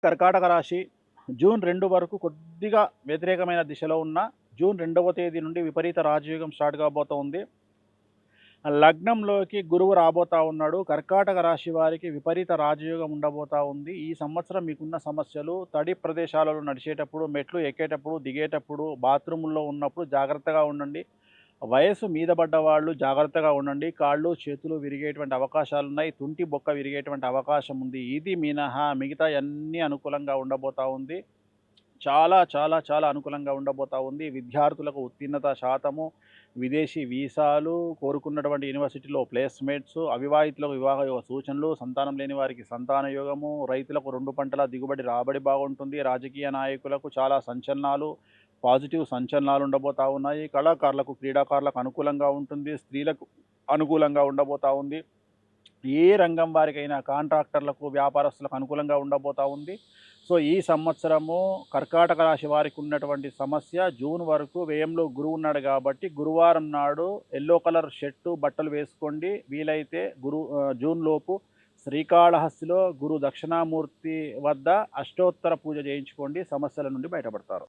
కర్కాటక రాశి జూన్ 2 వరకు కొద్దిగా వ్యతిరేకమైన దిశలో ఉన్న జూన్ 2వ తేదీ నుండి విపరీత రాజయోగం స్టార్ట్ కాబోతోంది. లగ్నంలోకి గురువు రాబోతా ఉన్నాడు. కర్కాటక రాశి వారికి విపరీత రాజయోగం ఉండబోతా ఉంది. ఈ సంవత్సరం మీకున్న సమస్యలు తడి ప్రదేశాలలో నడిచేటప్పుడు, మెట్లు ఎక్కేటప్పుడు, దిగేటప్పుడు, బాత్రూముల్లో ఉన్నప్పుడు జాగ్రత్తగా ఉండండి. వయసు మీద పడ్డవాళ్ళు జాగ్రత్తగా ఉండండి. కాళ్ళు, చేతులు విరిగేటువంటి అవకాశాలున్నాయి. తుంటి బొక్క విరిగేటువంటి అవకాశం ఉంది. ఇది మినహా మిగతాయన్నీ అనుకూలంగా ఉండబోతా ఉంది. చాలా చాలా చాలా అనుకూలంగా ఉండబోతా ఉంది. విద్యార్థులకు ఉత్తీర్ణత శాతము, విదేశీ వీసాలు, కోరుకున్నటువంటి యూనివర్సిటీలో ప్లేస్‌మెంట్స్, అవివాహితులకు వివాహ యోగ సూచనలు, సంతానం లేని వారికి సంతాన యోగము, రైతులకు 2 పంటల దిగుబడి రాబడి బాగుంటుంది. రాజకీయ నాయకులకు చాలా సంచలనాలు, పాజిటివ్ సంచలనాలు ఉండబోతా ఉన్నాయి. కళాకారులకు, క్రీడాకారులకు అనుకూలంగా ఉంటుంది. స్త్రీలకు అనుకూలంగా ఉండబోతా ఉంది. ఏ రంగం వారికైనా కాంట్రాక్టర్లకు, వ్యాపారస్తులకు అనుకూలంగా ఉండబోతా ఉంది. సో, ఈ సంవత్సరము కర్కాటక రాశి వారికి ఉన్నటువంటి సమస్య జూన్ వరకు వ్యయంలో గురువు ఉన్నాడు కాబట్టి, గురువారం నాడు యెల్లో కలర్ షర్టు, బట్టలు వేసుకోండి. వీలైతే జూన్ లోపు శ్రీకాళహస్తిలో గురు దక్షిణామూర్తి వద్ద అష్టోత్తర పూజ చేయించుకోండి. సమస్యల నుండి బయటపడతారు.